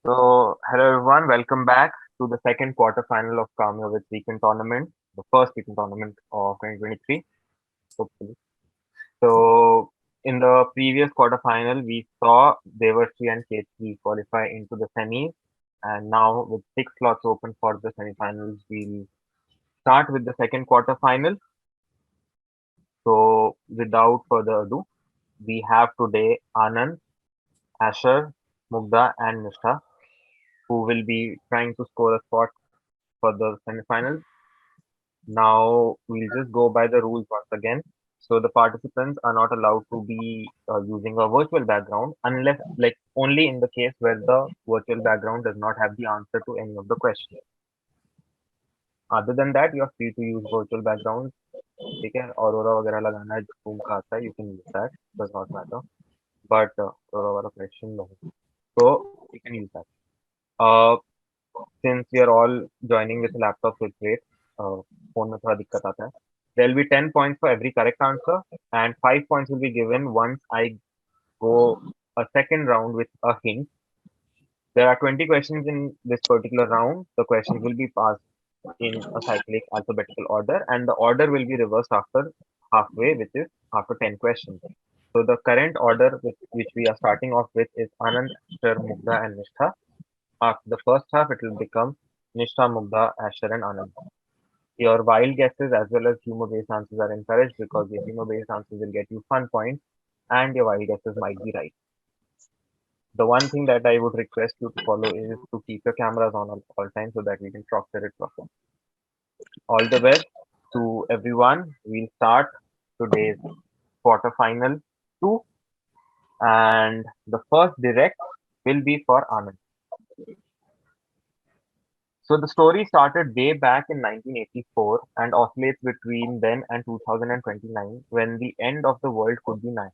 Hello everyone, welcome back to the second quarterfinal of Calm Your Wits weekend tournament, the first weekend tournament of 2023, hopefully. So, in the previous quarterfinal, we saw Devarshi and Ketri qualify into the semis, and now with six slots open for the semifinals, we'll start with the second quarterfinal. So, without further ado, we have today Anand, Asher, Mugdha, and Nishtha, who will be trying to score a spot for the semifinals. Now we'll just go by the rules once again. So the participants are not allowed to be using a virtual background unless, like, only in the case where the virtual background does not have the answer to any of the questions. Other than that, you're free to use virtual backgrounds. ठीक है Aurora वगैरह लगाना है जो Zoom का आता है, you can use that, does not matter. But Aurora वाला question no. So you can use that. Uh, since we are all joining with laptops with great, phone में थोड़ा दिक्कत आता है. There'll be 10 points for every correct answer, and 5 points will be given once I go a second round with a hint. There are 20 questions in this particular round. The questions will be passed in a cyclic alphabetical order, and the order will be reversed after halfway, which is after 10 questions. So the current order with which we are starting off with is Anand, Asher, Mugdha, and Nishtha. After the first half, it will become Nishtha, Mugdha, Asher, and Anand. Your wild guesses as well as humor-based answers are encouraged because your humor-based answers will get you fun points and your wild guesses might be right. The one thing that I would request you to follow is to keep your cameras on all times so that we can proctor it properly. All the best to everyone. We'll start today's quarterfinal 2, and the first direct will be for Anand. So the story started way back in 1984 and oscillates between then and 2029 when the end of the world could be nigh.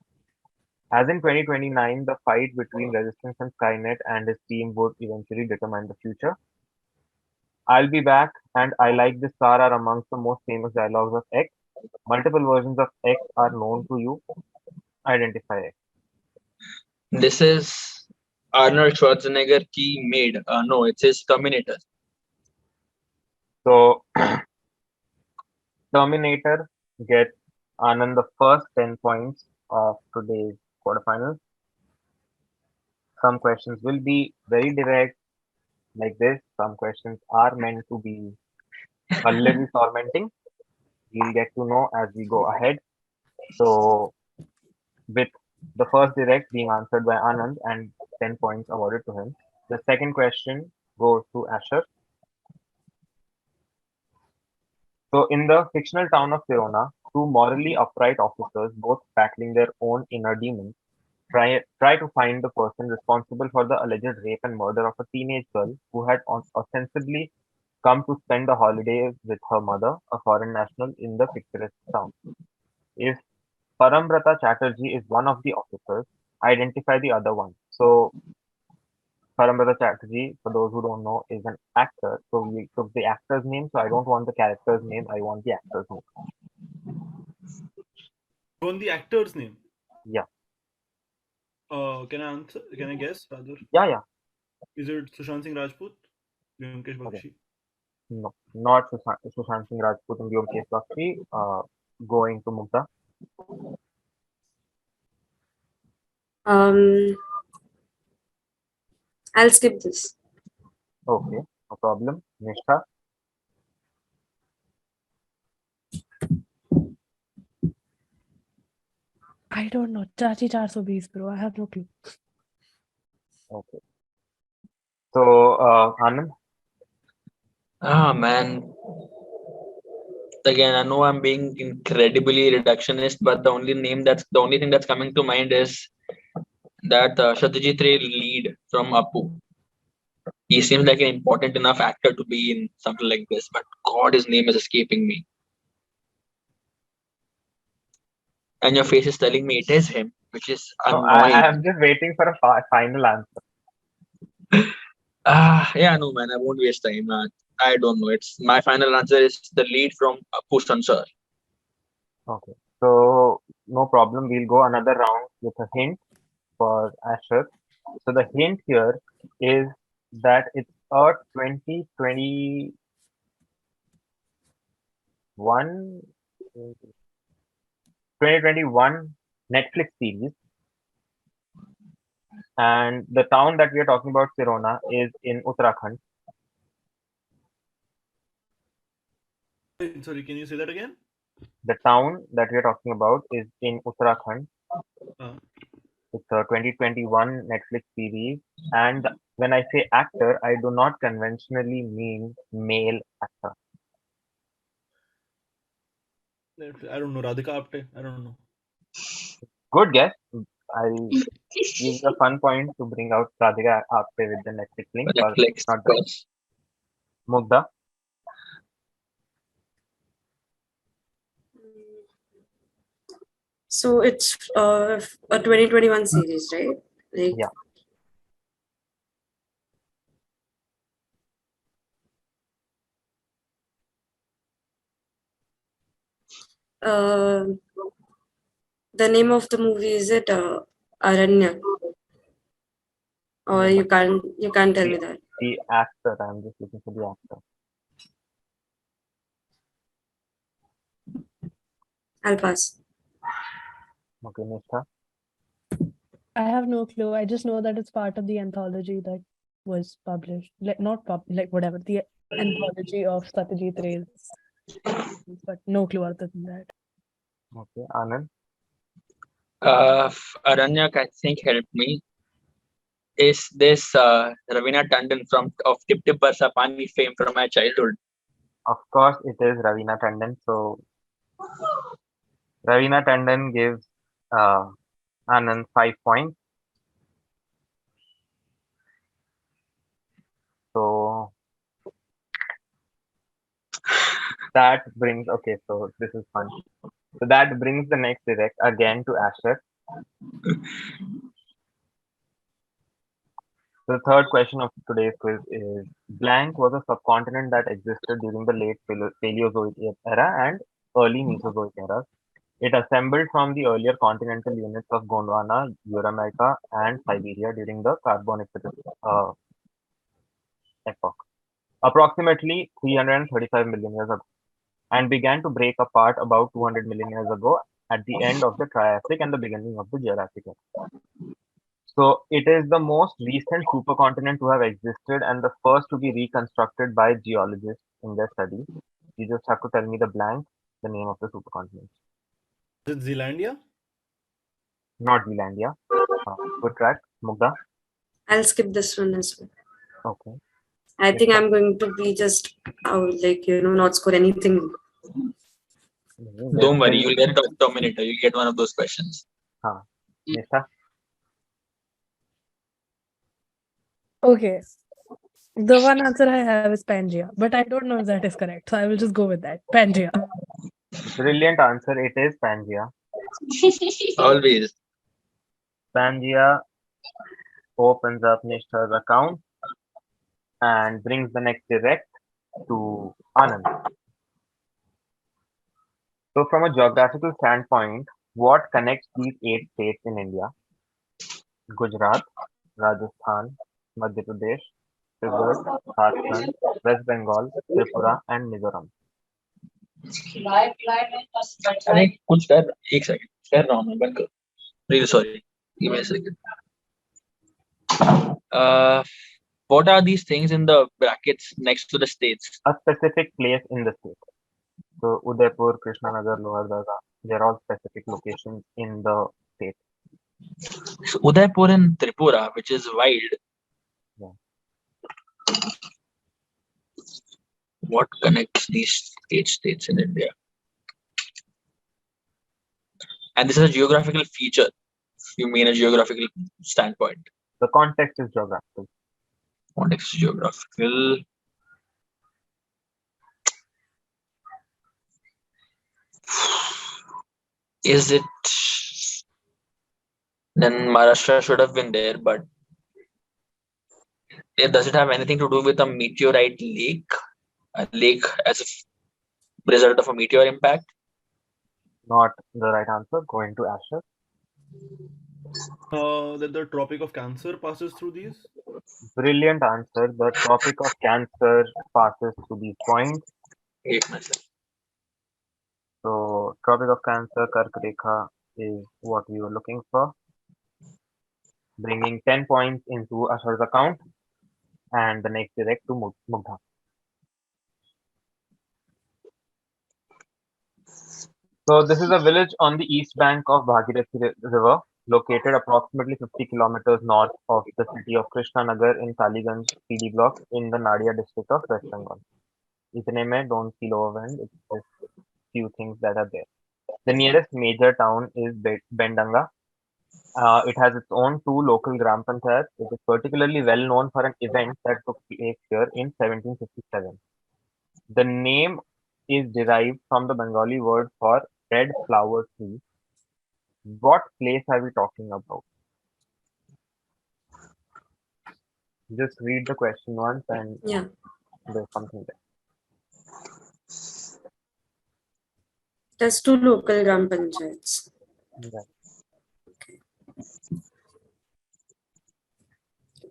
As in 2029, the fight between Resistance and Skynet and his team would eventually determine the future. I'll be back and I like this star are amongst the most famous dialogues of X. Multiple versions of X are known to you. Identify X. This is Arnold Schwarzenegger ki made. No, it says Terminator. So Terminator gets Anand the first 10 points of today's quarterfinals. Some questions will be very direct like this. Some questions are meant to be a little tormenting. We'll get to know as we go ahead. So, with the first direct being answered by Anand and 10 points awarded to him, the second question goes to Asher. So, in the fictional town of Verona, two morally upright officers, both battling their own inner demons, try to find the person responsible for the alleged rape and murder of a teenage girl who had ostensibly come to spend the holidays with her mother, a foreign national, in the picturesque town. If Parambrata Chatterjee is one of the officers, identify the other one. So Parambrata Chatterjee, for those who don't know, is an actor. So we took the actor's name. So I don't want the character's name. I want the actor's name. You want the actor's name? Yeah. Can I answer? Can I guess rather? Yeah. Is it Sushant Singh Rajput? Vyomkesh Okay. Bakshi? No, not Sushant Singh Rajput and Vyomkesh Bakshi. Going to Mugdha. I'll skip this. Okay, no problem. Nishtha. I don't know. Chachi 420, bro. I have no clue. Okay. So, Anand. Ah, man. Again, I know I'm being incredibly reductionist, but the only thing that's coming to mind is that Satyajit Ray lead from Apu. He seems like an important enough actor to be in something like this, but God, his name is escaping me. And your face is telling me it is him, which is annoying. I am just waiting for a final answer. Yeah, no, man, I won't waste time. I don't know. It's my final answer is the lead from Apu Sansar. Okay, so no problem. We'll go another round with a hint for Asher. So the hint here is that it's a 2021 Netflix series, and the town that we are talking about, Sirona, is in Uttarakhand. Sorry, can you say that again? The town that we are talking about is in Uttarakhand. Uh, It's a 2021 Netflix series, and when I say actor, I do not conventionally mean male actor. I don't know. Radhika Apte? I don't know. Good guess. I'll give you a fun point to bring out Radhika Apte with the Netflix link, but Netflix. not right. Mugdha. So it's a 2021 series, right? Like, Yeah. uh, the name of the movie, is it Aranya? Or No, you but can't tell me that. the actor, I'm just looking for the actor. I'll pass. Okay, Nishtha. I have no clue. I just know that it's part of the anthology that was published. Like not like whatever. The anthology of Satyajit Ray's. But no clue other than that. Okay, Anand. Aranyak, I think, helped me. Is this Ravina Tandon of Tip Tip Barsa Pani fame from my childhood? Of course, it is Ravina Tandon. So Ravina Tandon gives Anand 5 points. So that brings, okay, so this is fun. So that brings the next direct again to Asher. The third question of today's quiz is: blank was a subcontinent that existed during the late Paleozoic era and early Mesozoic eras. It assembled from the earlier continental units of Gondwana, Eurasian, and Siberia during the Carboniferous epoch, approximately 335 million years ago, and began to break apart about 200 million years ago at the end of the Triassic and the beginning of the Jurassic era. So it is the most recent supercontinent to have existed and the first to be reconstructed by geologists in their studies. You just have to tell me the name of the supercontinent. Is it Zealandia? Not Zealandia. Good track. Mugdha. I'll skip this one as well. Okay. I think I'm going to be just not score anything. Don't worry, you'll get the Dominator. You'll get one of those questions. Nishtha. Okay. The one answer I have is Pangea, but I don't know if that is correct. So I will just go with that. Pangea. Brilliant answer. It is Pangea. Always. Pangea opens up Nishtha's account and brings the next direct to Anand. So, from a geographical standpoint, what connects these 8 states in India? Gujarat, Rajasthan, Madhya Pradesh, Chhattisgarh, Jharkhand, West Bengal, Tripura, and Mizoram. अरे कुछ कर एक second कर रहा हूँ मैं बंद कर really sorry give me a second. What are these things in the brackets next to the states? A specific place in the state. So, Udaipur, Krishnanagar, Lohardaga, they're all specific locations in the state. So Udaipur in Tripura, which is wild. Yeah. What connects these 8 states in India? And this is a geographical feature. You mean a geographical standpoint? The context is geographical. Context is geographical. Is it? Then Maharashtra should have been there, but does it have anything to do with a meteorite lake? A lake as a result of a meteor impact? Not the right answer. Going to Asher. That the Tropic of Cancer passes through these. Brilliant answer. The Tropic of Cancer passes through these points. Hate myself. So, Tropic of Cancer, Kark Rekha is what we were looking for, bringing 10 points into Ashar's account, and the next direct to Mugdha. So, this is a village on the east bank of Bhagirathi River, located approximately 50 kilometers north of the city of Krishnanagar in Taliganj PD block in the Nadia district of West Bengal. इतने में don't feel overwhelmed. It's just few things that are there. The nearest major town is Bendanga. It has its own two local gram panchayats. It is particularly well known for an event that took place here in 1757. The name is derived from the Bengali word for red flower tree. What place are we talking about? Just read the question once and Yeah. there's something there. There's two local gram panchayats. Right.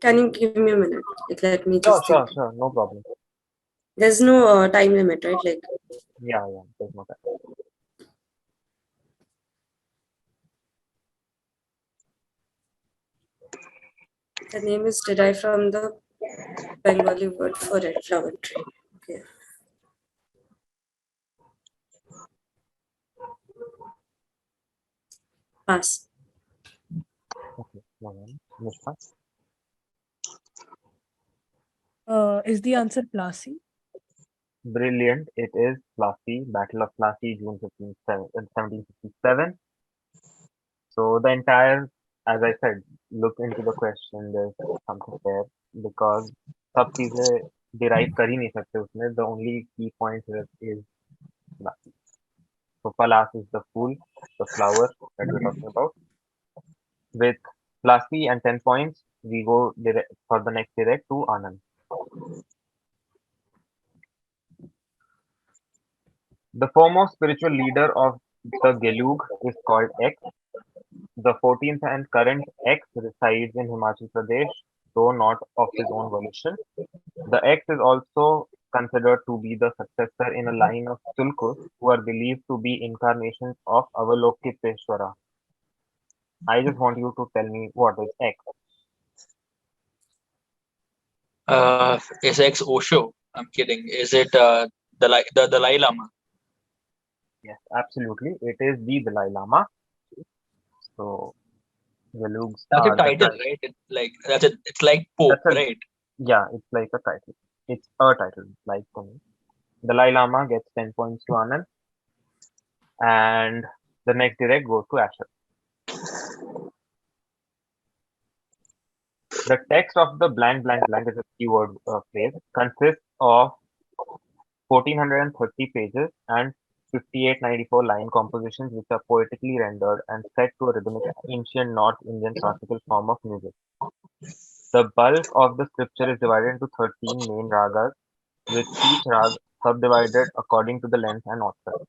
Can you give me a minute? Like, let me Sure, just think. sure, no problem. There's no time limit, right? Like, Yeah, there's no time. the name is derived from the Bengali word for red flower tree. Okay. Pass. Okay, no problem. Nishtha? Is the answer Plassey? Brilliant. It is Plassey, Battle of Plassey, June 1757. So the entire, as I said, look into the question. There's something there because सब चीजें derive कर ही नहीं सकते उसमें. The only key point here is Plassey. So Palas is the fool, the flower that we're talking about. With Plassey and 10 points, we go direct for the next direct to Anand. The foremost spiritual leader of the Gelug is called X. The 14th and current X resides in Himachal Pradesh, though not of his own volition. The X is also considered to be the successor in a line of Tulkus, who are believed to be incarnations of Avalokiteshvara. I just want you to tell me what is X. Is X Osho? I'm kidding. Is it the Dalai Lama? Yes, absolutely. It is the Dalai Lama. So, Gelugs That's a are the title, right? It's like Pope, That's a right? yeah, it's like a title. It's a title, like for me. Dalai Lama gets 10 points to Anand, and the next direct goes to Asher. The text of the blank blank blank is a keyword phrase, consists of 1430 pages and 5894 line compositions which are poetically rendered and set to a rhythmic ancient North Indian classical form of music. The bulk of the scripture is divided into 13 main ragas, with each rag subdivided according to the length and author.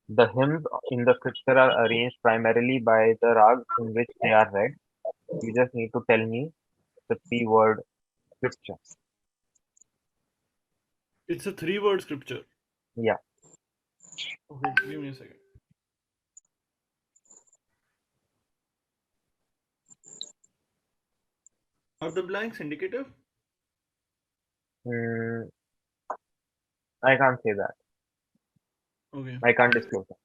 The hymns in the scripture are arranged primarily by the rags in which they are read. You just need to tell me the three-word scripture. It's a three-word scripture. Yeah. Okay, give me a second. Are the blanks indicative? I can't say that. Okay. I can't disclose that.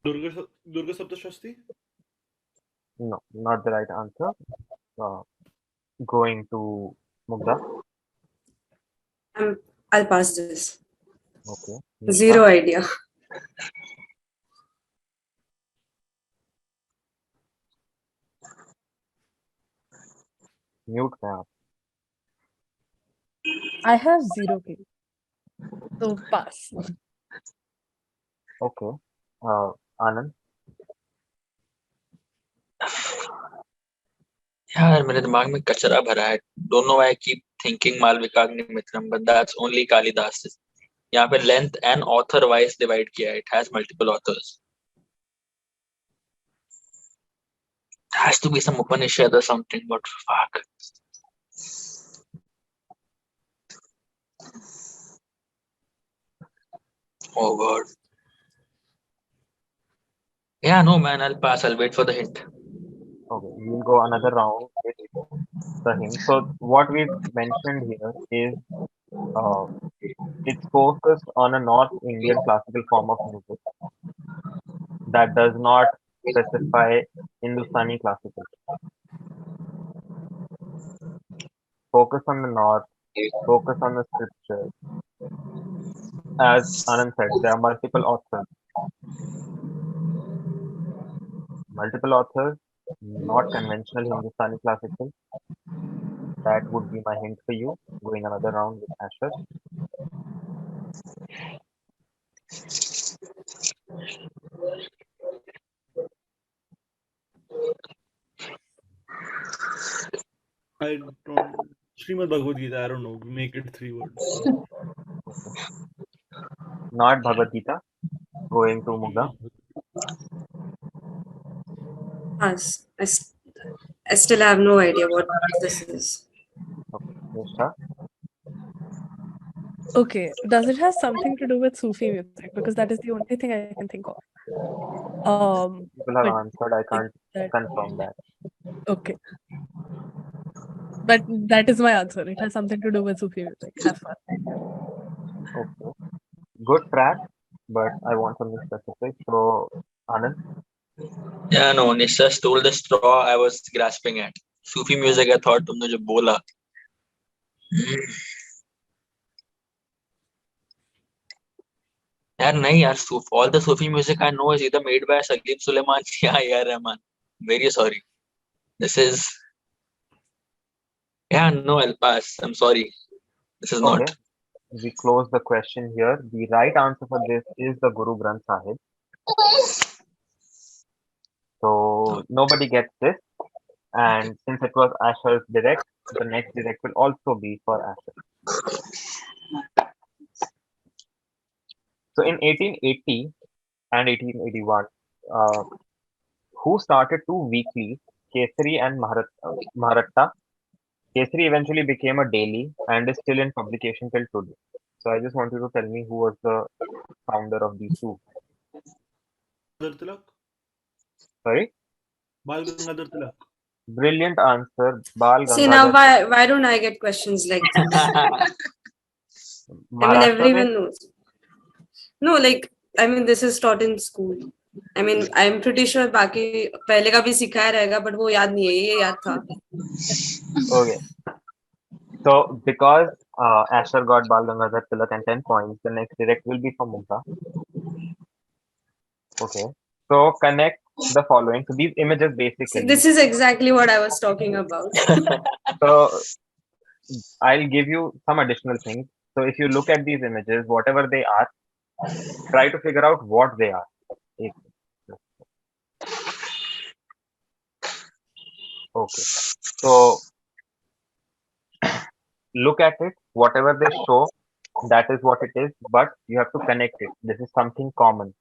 Durga Saptashasti? No, not the right answer. Going to Mugdha. I'll pass this. Okay. Zero idea. Mute में आप. I have 0 clue. So pass. Okay. Anand. यार मेरे दिमाग में कचरा भरा है. Don't know why I keep thinking Malvikagni Mitram, but that's only Kalidas. यहाँ पे length and author wise divide किया है. It has multiple authors. It has to be some Upanishad or something, but fuck. Oh god. Yeah, no man, I'll pass. I'll wait for the hint. Okay, we'll go another round with the hint. So what we've mentioned here is uh, it's focused on a North Indian classical form of music that does not specify Hindustani classical. Focus on the North, focus on the scripture. As Anand said, there are multiple authors. Multiple authors, not conventional Hindustani classical. That would be my hint for you. Going another round with Asher. I don't. Srimad Bhagavad Gita. I don't know. Make it 3 words. Not Bhagavad Gita. Going to Mugdha. Pass. I still have no idea what this is. Okay. Nishtha. Okay, does it have something to do with Sufi music? Because that is the only thing I can think of. People have But answered. I can't that confirm that. okay. But that is my answer. It has something to do with Sufi music. Have fun. Okay. Good track, but I want something specific. So, Anand. Yeah, no, Nishtha stole the straw I was grasping at. Sufi music, I thought तुमने जो बोला. यार नहीं यार, all the Sufi music I know is either made by Salim Suleiman या A.R. Rahman. Very sorry. This is, yeah, no, I'll pass. I'm sorry. This is Okay. not. We close the question here. The right answer for this is the Guru Granth Sahib. So nobody gets this. And since it was Asher's direct, the next direct will also be for Asher. So in 1880 and 1881, who started two weeklies, Kesari and Maharatta? Kesari eventually became a daily and is still in publication till today. So I just want you to tell me who was the founder of these two. Gangadhar Tilak? Sorry? Bal Gangadhar Tilak. Brilliant answer. Bal See now, Gangadhar. why don't I get questions like this? I mean, Maharashtra everyone में knows. No, like I mean, this is taught in school. I mean, I'm pretty sure बाकी पहले का भी सिखाया रहेगा, but वो याद नहीं है, ये याद था. okay. So because Asher got Bal Gangadhar Tilak and 10 points, the next direct will be for Mugdha. Okay. So connect the following. So these images See, basically. this is exactly what I was talking about. So I'll give you some additional things. So if you look at these images, whatever they are, try to figure out what they are. Okay. So look at it, whatever they show, that is what it is, but you have to connect it. This is something common.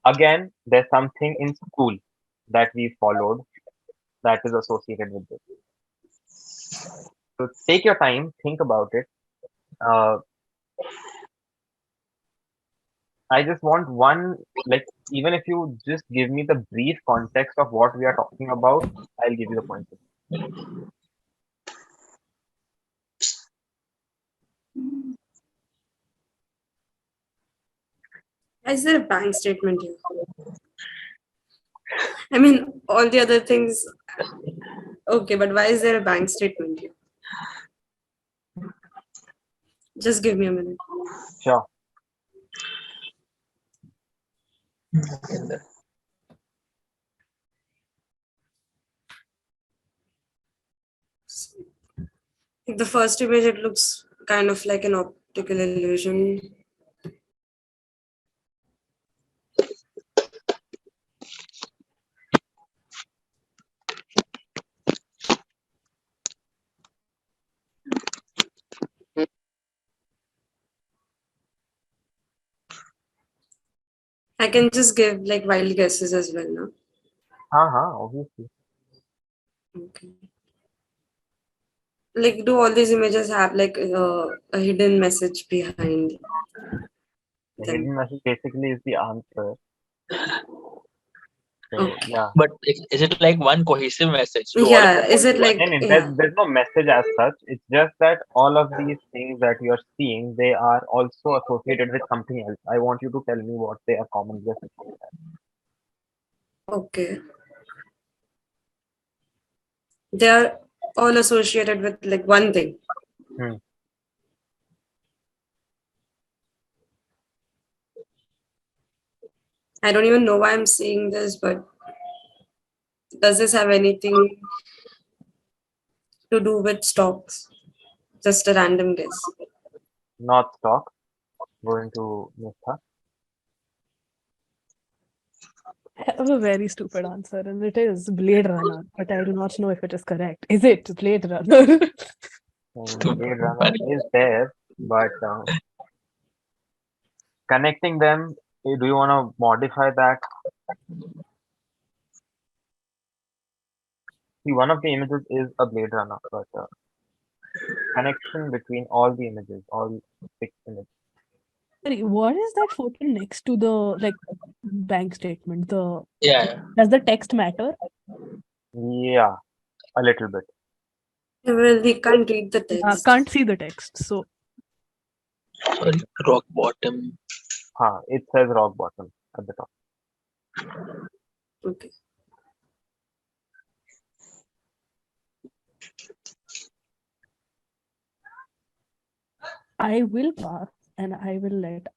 Again, there's something in school that we followed that is associated with this. So take your time, think about it. I just want one, like, even if you just give me the brief context of what we are talking about, I'll give you the point. Why is there a bank statement here? I mean, all the other things, okay, but why is there a bank statement here? Just give me a minute. Sure. The first image, it looks kind of like an optical illusion. I can just give like wild guesses as well, no? Obviously. Okay. Like, do all these images have like a hidden message behind The them? hidden message basically is the answer. So Okay. yeah. But is it like one cohesive message to all? Yeah, is it like, No, yeah, there's no message as such. It's just that all of these things that you're seeing, they are also associated with something else. I want you to tell me what they are commonly associated with. okay. They are all associated with like one thing. Hmm. I don't even know why I'm seeing this, but does this have anything to do with stocks? Just a random guess. Not stock. Going to Nishtha. I have a very stupid answer, and it is Blade Runner, but I do not know if it is correct. Is it Blade Runner? Blade Runner Funny. is there, but connecting them, do you want to modify that? See, one of the images is a Blade Runner, but connection between all the images, all 6 images. Sorry, what is that photo next to the like bank statement? Yeah. Does the text matter? Yeah, a little bit. Well, we can't read the text. Can't see the text, so Sorry. Rock bottom. It says rock bottom at the top. Okay. I will pass, and I will let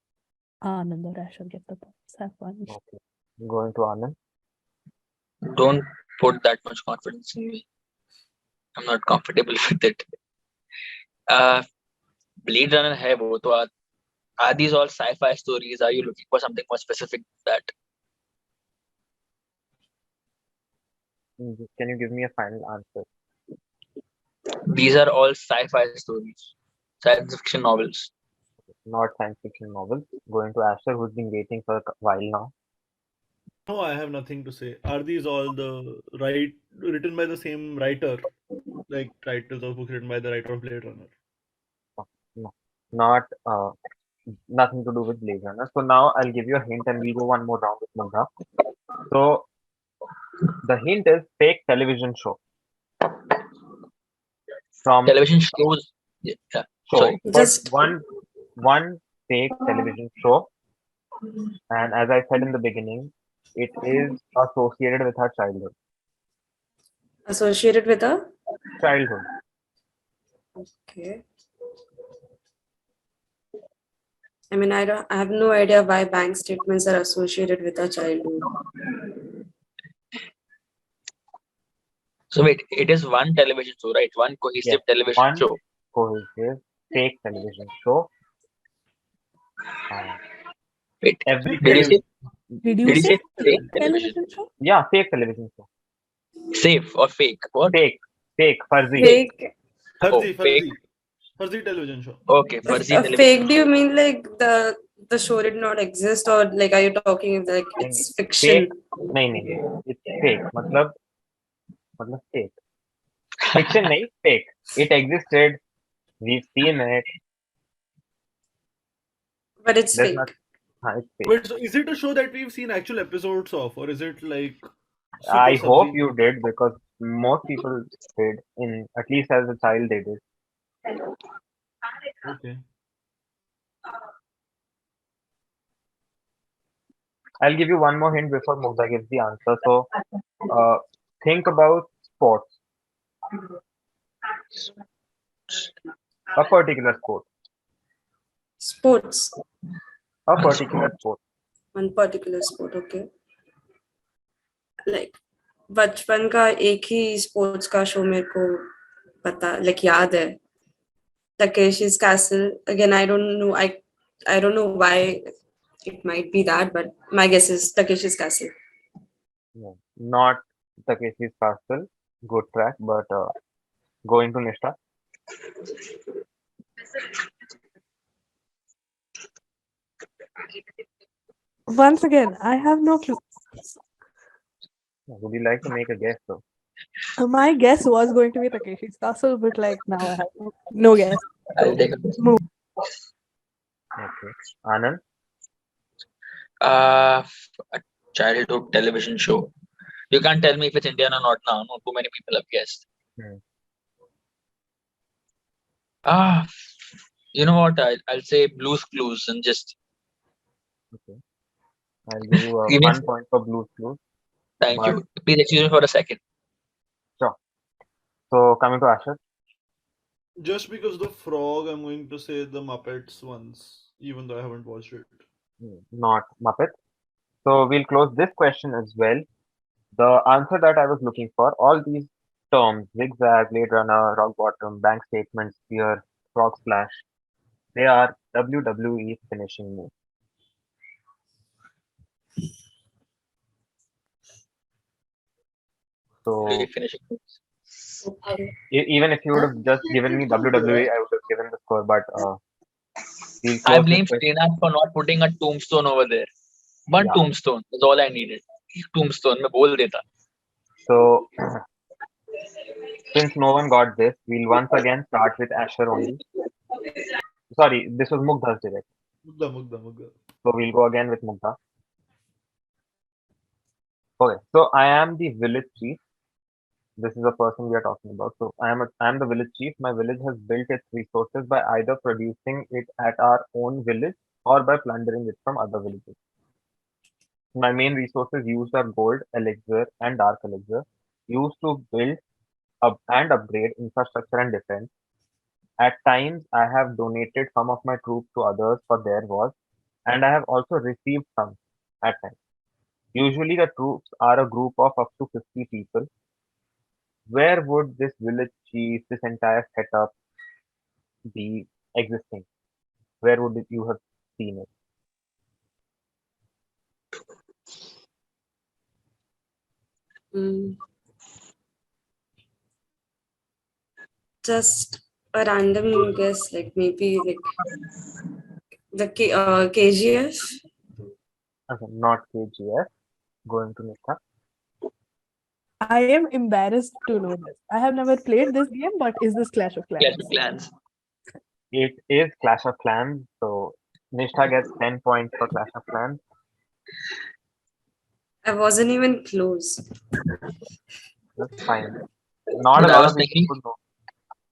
Anand or Asher get the points. Have fun. Okay. Going to Anand. Don't put that much confidence in me. I'm not comfortable with it. Blade Runner hai wo to are these all sci-fi stories? Are you looking for something more specific than that? Can you give me a final answer? These are all sci-fi stories, science fiction novels. Not science fiction novels. Going to Asher, who's been waiting for a while now. No, I have nothing to say. Are these all written by the same writer? Like titles of books written by the writer of Blade Runner? No, not nothing to do with Blade Runner. So now I'll give you a hint, and we'll go one more round with Mugdha. So the hint is fake television show. From Television shows. Yeah. show, Sorry. but Just one fake television show, and as I said in the beginning, it is associated with her childhood. associated with a. Childhood. Okay. I mean, I have no idea why bank statements are associated with a childhood. So wait, it is one television show, right? One cohesive Yes, television one show. cohesive fake television show. Wait, Every did you say? Did you Did you say say fake fake television? television show? Yeah, fake television show. Safe or fake? What? Fake, fuzzy. Fake. Oh, fake. Farzi television show. Okay, Farzi television. Fake, do you mean like the show did not exist, or like are you talking like it's fiction? Fake. नहीं, it's fake. मतलब fake. Fiction नहीं, fake. It existed. We've seen it. But it's There's fake. not. It's fake. Wait, so is it a show that we've seen actual episodes of, or is it like super I hope subgene? you did because most people did. In at least as a child they did. Okay. I'll give you one more hint before Mugdha gives the answer. So, think about sports. A particular sport. Sports. A particular sport. One particular sport, okay. Like बचपन का एक ही sports का show मेरे को पता like याद है. Takeshi's Castle. Again, I don't know. I don't know why it might be that, but my guess is Takeshi's Castle. No, not Takeshi's Castle. Good track, but going to Nishtha. Once again, I have no clue. Would you like to make a guess though? My guess was going to be Takeshi's Castle, but like now I have no guess. I'll So take a guess. move. Okay. Anand? A childhood television show. You can't tell me if it's Indian or not now. No, too many people have guessed. Hmm. Ah, you know what? I'll say Blue's Clues and just Okay. I'll give you a give me. 1 point for Blue's Clues. Thank But you. Please excuse me for a second. sure. So coming to Asher. Just because the frog, I'm going to say the Muppets once, even though I haven't watched it. Not Muppet. So we'll close this question as well. The answer that I was looking for, all these terms, zigzag, blade runner, rock bottom, bank statement, spear, frog splash, they are WWE finishing moves. So Finishing. Okay. even if you would have just given me WWE, I would have given the score. But we'll I close this blame question. Srinath for not putting a tombstone over there. One Yeah. tombstone is all I needed. Tombstone, मैं बोल देता. So since no one got this, we'll once again start with Asher only. Sorry, this was Mugdha's direct. Mugdha. So we'll go again with Mugdha. Okay, so I am the village chief. This is the person we are talking about. So I am the village chief. My village has built its resources by either producing it at our own village or by plundering it from other villages. My main resources used are gold, elixir, and dark elixir, used to build up and upgrade infrastructure and defense. At times, I have donated some of my troops to others for their wars, and I have also received some at times. Usually, the troops are a group of up to 50 people. Where would this village chief, this entire setup be existing? Where would you have seen it? Mm. Just a random guess, like maybe like the KGF. Okay, not KGF. Going to Nishtha. I am embarrassed to know this. I have never played this game, but is this Clash of Clash Clans? of Clans. It is Clash of Clans. So Nishtha gets 10 points for Clash of Clans. I wasn't even close. That's fine. Not a But I lot was of people thinking, would know.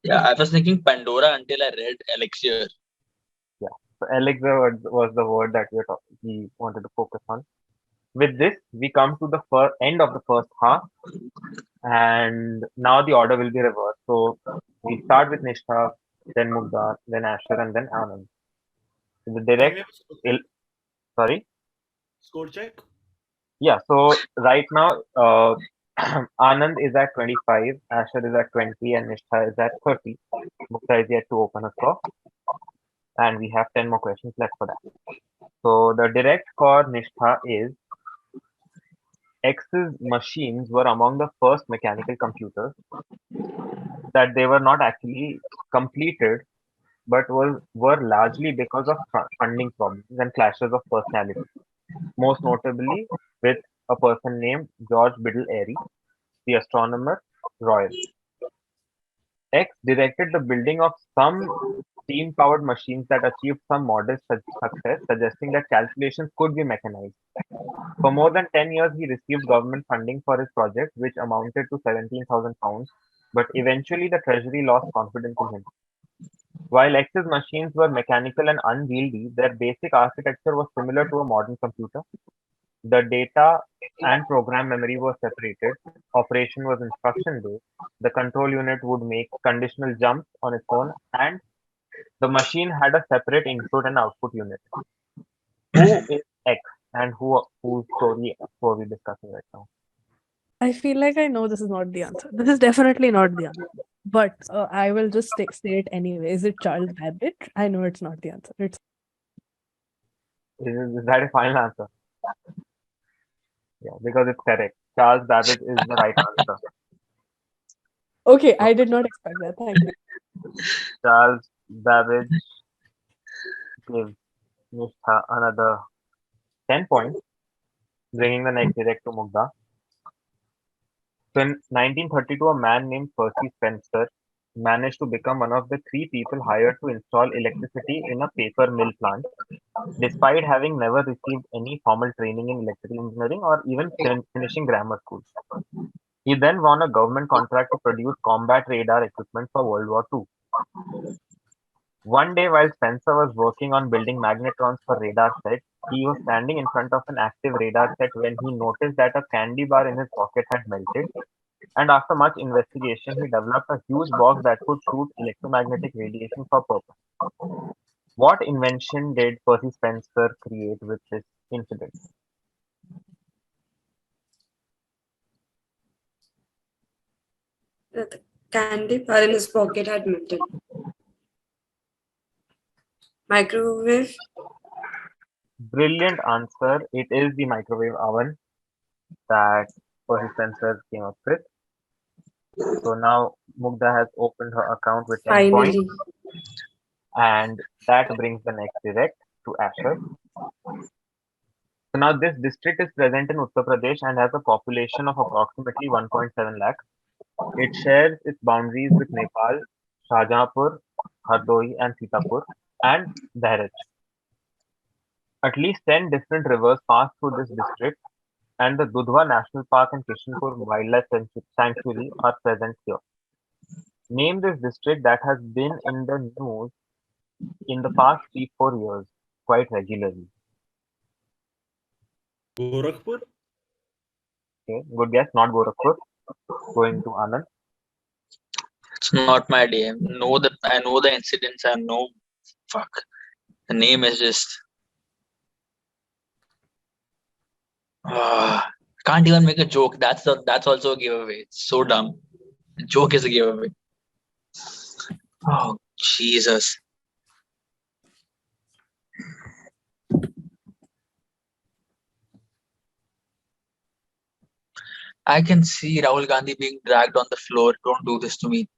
yeah, I was thinking Pandora until I read Elixir. Yeah. So elixir was the word that we wanted to focus on. With this, we come to the end of the first half, and now the order will be reversed. So we start with Nishtha, then Mugdha, then Asher, and then Anand. So the Can we direct, have a sorry, score check? yeah. So right now, Anand is at 25, Asher is at 20, and Nishtha is at 30. Mugdha is yet to open a score, and we have 10 more questions left for that. So the direct score, Nishtha, is X's machines were among the first mechanical computers that they were not actually completed, but were largely because of funding problems and clashes of personality. Most notably with a person named George Biddle Airy, the astronomer royal. X directed the building of some steam-powered machines that achieved some modest success, suggesting that calculations could be mechanized. For more than 10 years, he received government funding for his project, which amounted to £17,000, but eventually the treasury lost confidence in him. While X's machines were mechanical and unwieldy, their basic architecture was similar to a modern computer. The data and program memory were separated, operation was instruction based, the control unit would make conditional jumps on its own, and the machine had a separate input and output unit. Who is X and whose story are we discussing right now? I feel like I know this is not the answer. This is definitely not the answer. But I will just say it anyway. Is it Charles Babbage? I know it's not the answer. It's Is that a final answer? Yeah, because it's correct. Charles Babbage is the right answer. okay. I did not expect that. Thank you. Charles Babbage gives Nishtha another 10 points, bringing the next direct to Mugdha. So in 1932, a man named Percy Spencer managed to become one of the three people hired to install electricity in a paper mill plant, despite having never received any formal training in electrical engineering or even finishing grammar school. He then won a government contract to produce combat radar equipment for World War II. One day, while Spencer was working on building magnetrons for radar sets, he was standing in front of an active radar set when he noticed that a candy bar in his pocket had melted, and after much investigation, he developed a huge box that could shoot electromagnetic radiation for purpose. What invention did Percy Spencer create with this incident? The candy bar in his pocket had melted. Microwave? Brilliant answer. It is the microwave oven that Percy Spencer came up with. So now Mugdha has opened her account with 10 points, Finally. and that brings the next direct to Asher. So now this district is present in Uttar Pradesh and has a population of approximately 1.7 lakh. It shares its boundaries with Nepal, Shahjahanpur, Hardoi, and Sitapur, and Dahej. At least 10 different rivers pass through this district, and the Dudhwa National Park and Kishanpur Wildlife Sanctuary are present here. Name this district that has been in the news in the past 3-4 years quite regularly. Gorakhpur? Okay, good guess, not Gorakhpur. Going to Anand. It's not my day. I know the incidents. I know. Fuck. The name is just. Can't even make a joke. That's also a giveaway. It's so dumb. A joke is a giveaway. Oh Jesus. I can see Rahul Gandhi being dragged on the floor. Don't do this to me.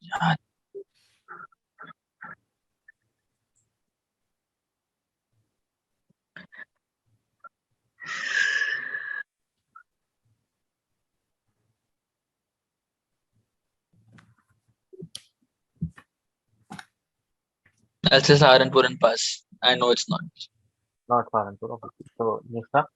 That's just Saharanpur and Pass. I know it's not. Not Saharanpur, obviously. So, Nishtha,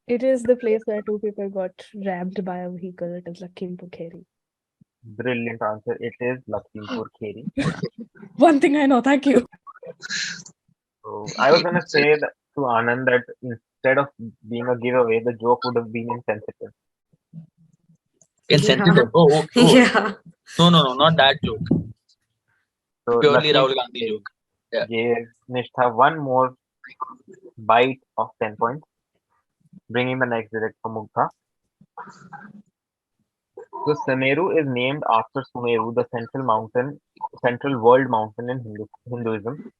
It is the place where two people got rammed by a vehicle. It is Lakhimpur Kheri. brilliant answer. It is Lakhimpur Kheri. One thing I know. Thank you. So, I was going to say that, to Anand that instead of being a giveaway, the joke would have been insensitive. Insensitive. Oh. Yeah. No, not that joke. So, Purely Lakhimpur Rahul Gandhi joke. Yeah. gave Nishtha one more bite of 10 points, bringing the next direct for Mugdha. So, Sumeru is named after Sumeru, the central world mountain in Hinduism.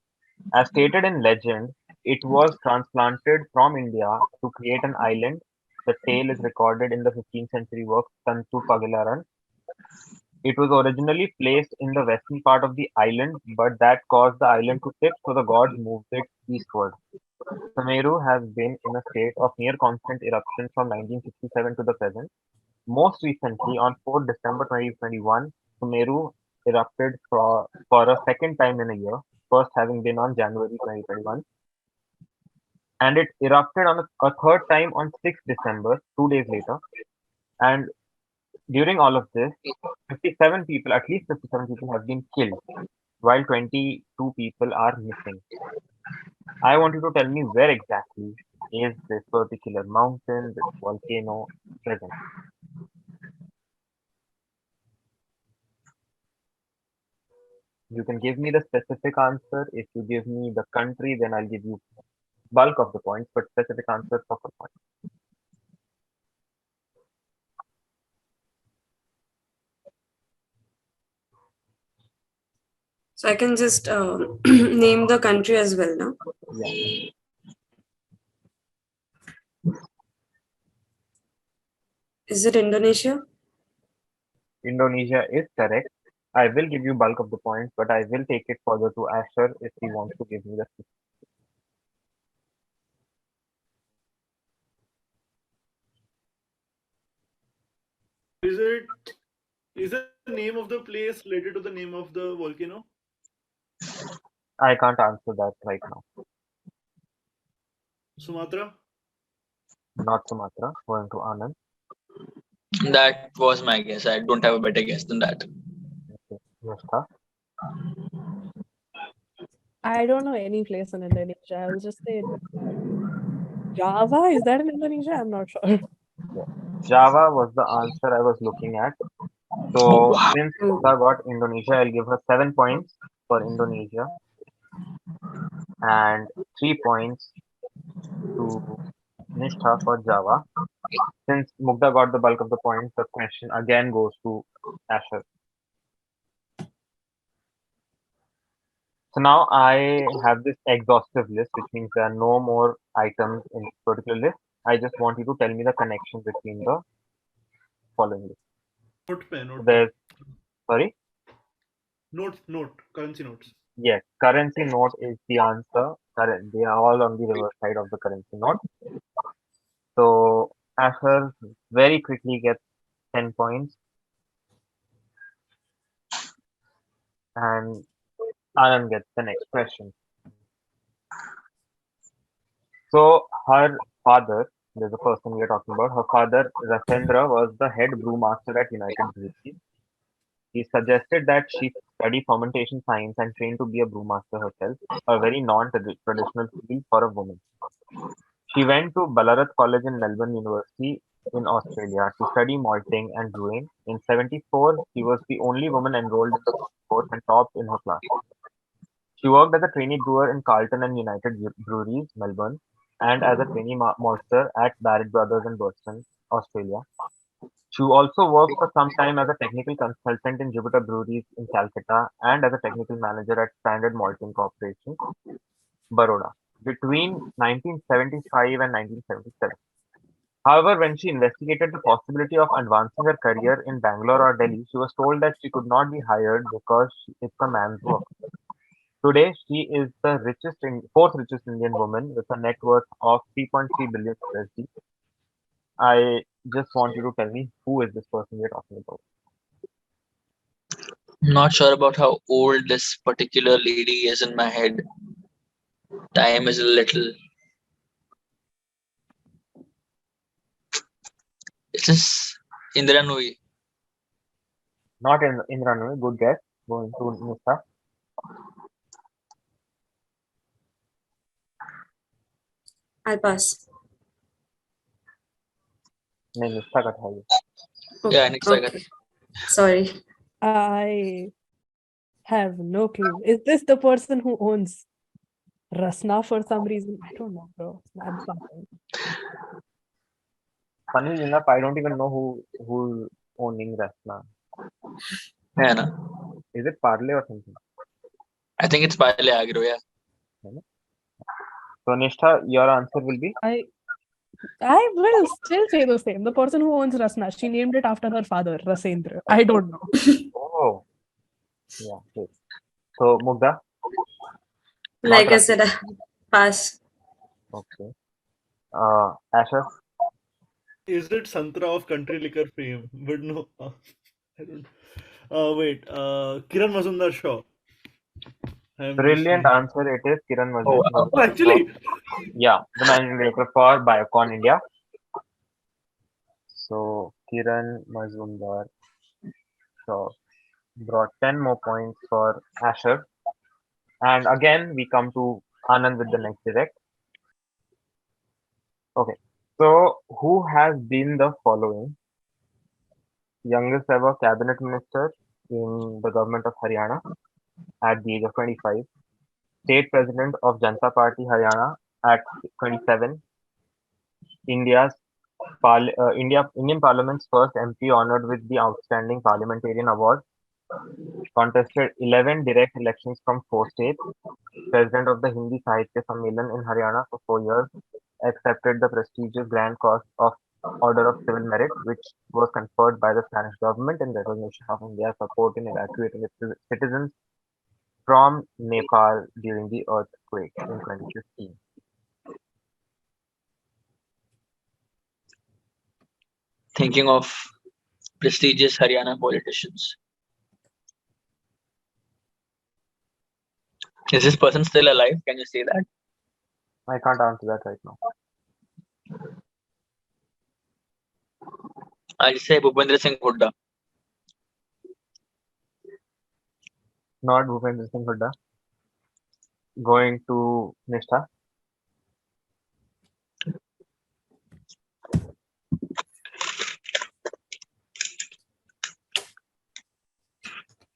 As stated in legend, it was transplanted from India to create an island. The tale is recorded in the 15th century work Tantu Pagalaran. It was originally placed in the western part of the island, but that caused the island to tip, so the gods moved it eastward. Sumeru has been in a state of near constant eruption from 1967 to the present. Most recently, on 4th December 2021, Sumeru erupted for a second time in a year, first having been on January 2021. And it erupted on a third time on 6th December, 2 days later. And during all of this, 57 people, at least 57 people, have been killed, while 22 people are missing. I want you to tell me where exactly is this particular mountain, this volcano present. You can give me the specific answer. If you give me the country, then I'll give you bulk of the points, but specific answers for points. So I can just name the country as well now. Yeah. Is it Indonesia? Indonesia is correct. I will give you bulk of the points, but I will take it further to Asher if he wants to give me the Is the name of the place related to the name of the volcano? I can't answer that right now. Sumatra? Not Sumatra. Going to Anand. That was my guess. I don't have a better guess than that. Okay. Nishtha. I don't know any place in Indonesia. I'll just say Java. Is that in Indonesia? I'm not sure. Yeah. Java was the answer I was looking at. So Oh, wow. since Mugdha got Indonesia, I'll give her 7 points for Indonesia and 3 points to Nishtha for Java. Since Mugdha got the bulk of the points, the question again goes to Asher. So now I have this exhaustive list, which means there are no more items in this particular list. I just want you to tell me the connection between the following list. Notepad. So there's, sorry? Currency notes. Yes, currency note is the answer. Current, they are all on the reverse side of the currency note. So Asher very quickly gets 10 points and Anand gets the next question. So her father, there's a person we are talking about, her father Rasendra was the head brewmaster at United Breweries. He suggested that she study fermentation science and train to be a brewmaster herself, a very non-traditional field for a woman. She went to Ballarat College in Melbourne University in Australia to study malting and brewing. In 74, she was the only woman enrolled in the course and topped in her class. She worked as a trainee brewer in Carlton and United Breweries, Melbourne, and as a trainee maltster at Barrett Brothers in Boston, Australia. She also worked for some time as a technical consultant in Jupiter Breweries in Calcutta and as a technical manager at Standard Malting Corporation, Baroda, between 1975 and 1977. However, when she investigated the possibility of advancing her career in Bangalore or Delhi, she was told that she could not be hired because it's a man's work. Today, she is the fourth richest Indian woman with a net worth of 3.3 billion USD. I just want you to tell me who is this person we're talking about. I'm not sure about how old this particular lady is in my head. Time is a little. It is Indra Nooyi. Not in Indra Nooyi, good guess. Going to Nishtha. I'll pass. नहीं निष्ठा का था ये. Yeah, next I got Okay. Sorry. I have no clue. Is this the person who owns Rasna for some reason? I don't know, bro. I'm passing. Funny enough, I don't even know who's owning Rasna. Yeah, no. Is it Parle or something? I think it's Pale Agro, yeah. So Nishtha, your answer will be? I will still say the same. The person who owns Rasna, she named it after her father, Rasendra. I don't know. Oh, yeah. Good. So Mugdha. Like I Not said, pass. Okay. Asher. Is it Santra of country liquor fame? But no, I don't. Wait. Kiran Mazumdar Shaw. Brilliant answer. It is Kiran Oh, Mazumdar. Oh, actually. Yeah, the managing director for Biocon India. So Kiran Mazumdar Shaw brought 10 more points for Asher. And again, we come to Anand with the next direct. Okay. So who has been the following? Youngest ever cabinet minister in the government of Haryana at the age of 25. State president of Janata Party Haryana at 27. Indian Parliament's first MP honored with the Outstanding Parliamentarian Award. Contested 11 direct elections from 4 states. President of the Hindi Sahitya Sammelan in Haryana for 4 years. Accepted the prestigious Grand Cross of Order of Civil Merit, which was conferred by the Spanish government in recognition of India's support in evacuating its citizens from Nepal during the earthquake in 2015. thinking of prestigious Haryana politicians. Is this person still alive? Can you say that? I can't answer that right now. I'll say Bhupendra Singh Hooda. Not Bhupendra Singh Hooda. Going to Nishtha.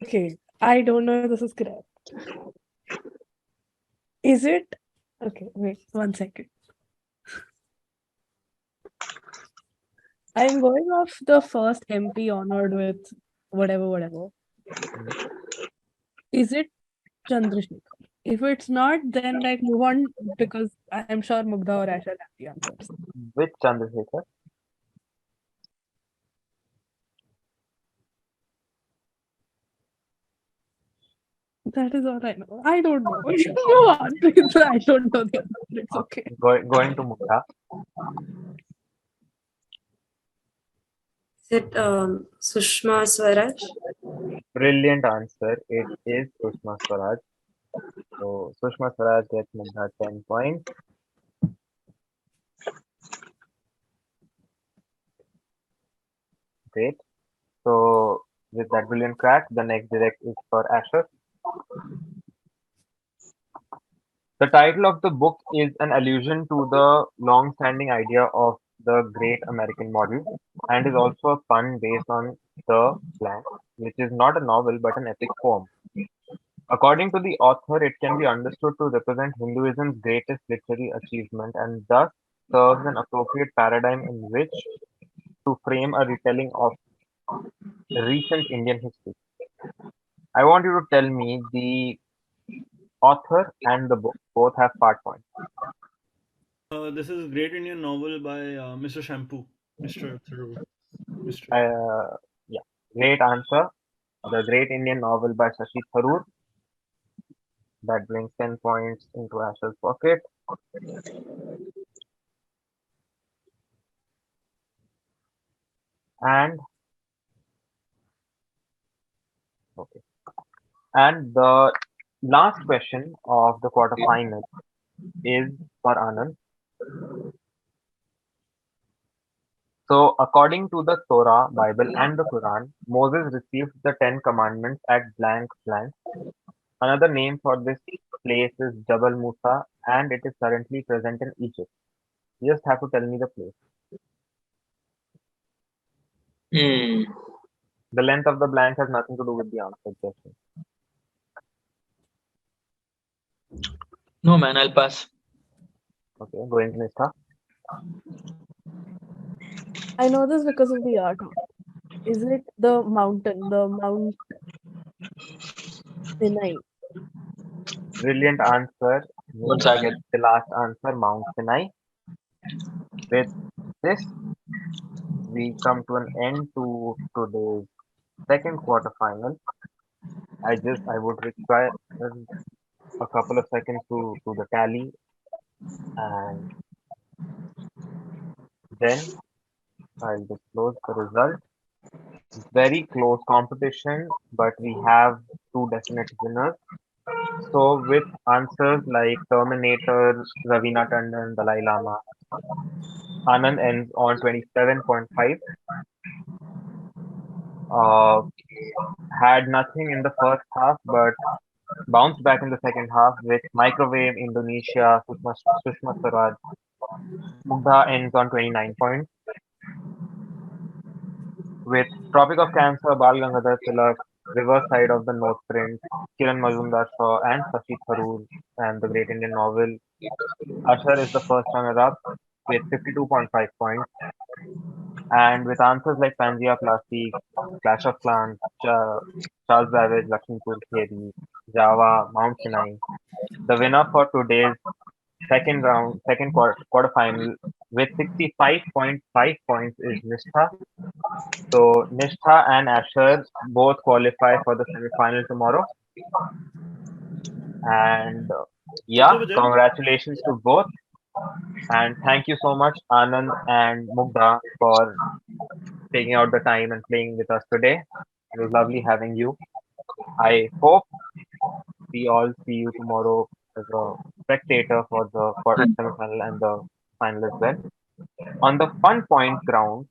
Okay, I don't know if this is correct. Is it? Okay, wait 1 second. I'm going off the first MP honored with whatever. Is it Chandrasekhar? If it's not, then like move on because I'm sure Mugdha or Asher have the answers. Which Chandrasekhar? That is all I know. I don't know. Move on, please. I don't know the answer. It's okay. Going to Mugdha. Is it Sushma Swaraj? Brilliant answer. It is Sushma Swaraj. So Sushma Swaraj gets Mugdha 10 points. Great. So with that brilliant crack, the next direct is for Asher. The title of the book is an allusion to the long-standing idea of the Great American Model and is also a pun based on the blank, which is not a novel but an epic poem. According to the author, it can be understood to represent Hinduism's greatest literary achievement and thus serves an appropriate paradigm in which to frame a retelling of recent Indian history. I want you to tell me the author and the book. Both have part points. This is a great Indian novel by Mr. Shampoo, Mr. Thoreau. Mr. Yeah, great answer. The Great Indian Novel by Shashi Tharoor. That brings 10 points into Asher's pocket. And okay. And the last question of the quarterfinal is for Anand. So, according to the Torah, Bible, and the Quran, Moses received the Ten Commandments at blank blank. Another name for this place is Jabal Musa, and it is currently present in Egypt. You just have to tell me the place. The length of the blank has nothing to do with the answer question. No, man, I'll pass. Okay, going to Nishtha. I know this because of the art. Is it the mountain, the Mount Sinai? Brilliant answer. Nishtha gets the last answer, Mount Sinai. With this, we come to an end to today's second quarterfinal. I would require a couple of seconds to do the tally, and then I'll disclose the result. Very close competition, but we have two definite winners. So with answers like Terminator, Ravina Tandon, Dalai Lama, Anand ends on 27.5. Had nothing in the first half, but bounced back in the second half with Microwave, Indonesia, Sushma Swaraj. Mugdha ends on 29 points. With Tropic of Cancer, Bal Gangadhar Tilak, Reverse Side of the North Print, Kiran Mazumdar Shaw, and Shashi Tharoor, and the Great Indian Novel. Asher is the first runner-up with 52.5 points. And with answers like Pangea Plastic, Clash of Clans, Charles Babbage, Lakshmipur Kheri, Java, Mount Sinai, the winner for today's second quarterfinal with 65.5 points is Nishtha. So Nishtha and Asher both qualify for the semi-final tomorrow. And yeah, congratulations to both. And thank you so much, Anand and Mugdha, for taking out the time and playing with us today. It was lovely having you. I hope we all see you tomorrow as a spectator for the semi-final and the final as well. On the fun point ground,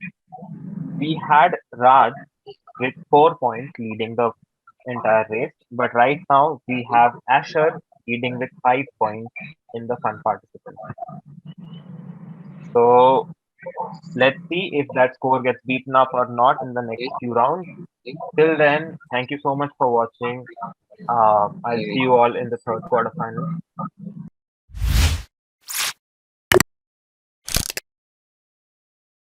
we had Raj with 4 points leading the entire race, but right now we have Asher leading with 5 points in the fun participants. So let's see if that score gets beaten up or not in the next few rounds. Till then, thank you so much for watching. I'll see you all in the third quarterfinals.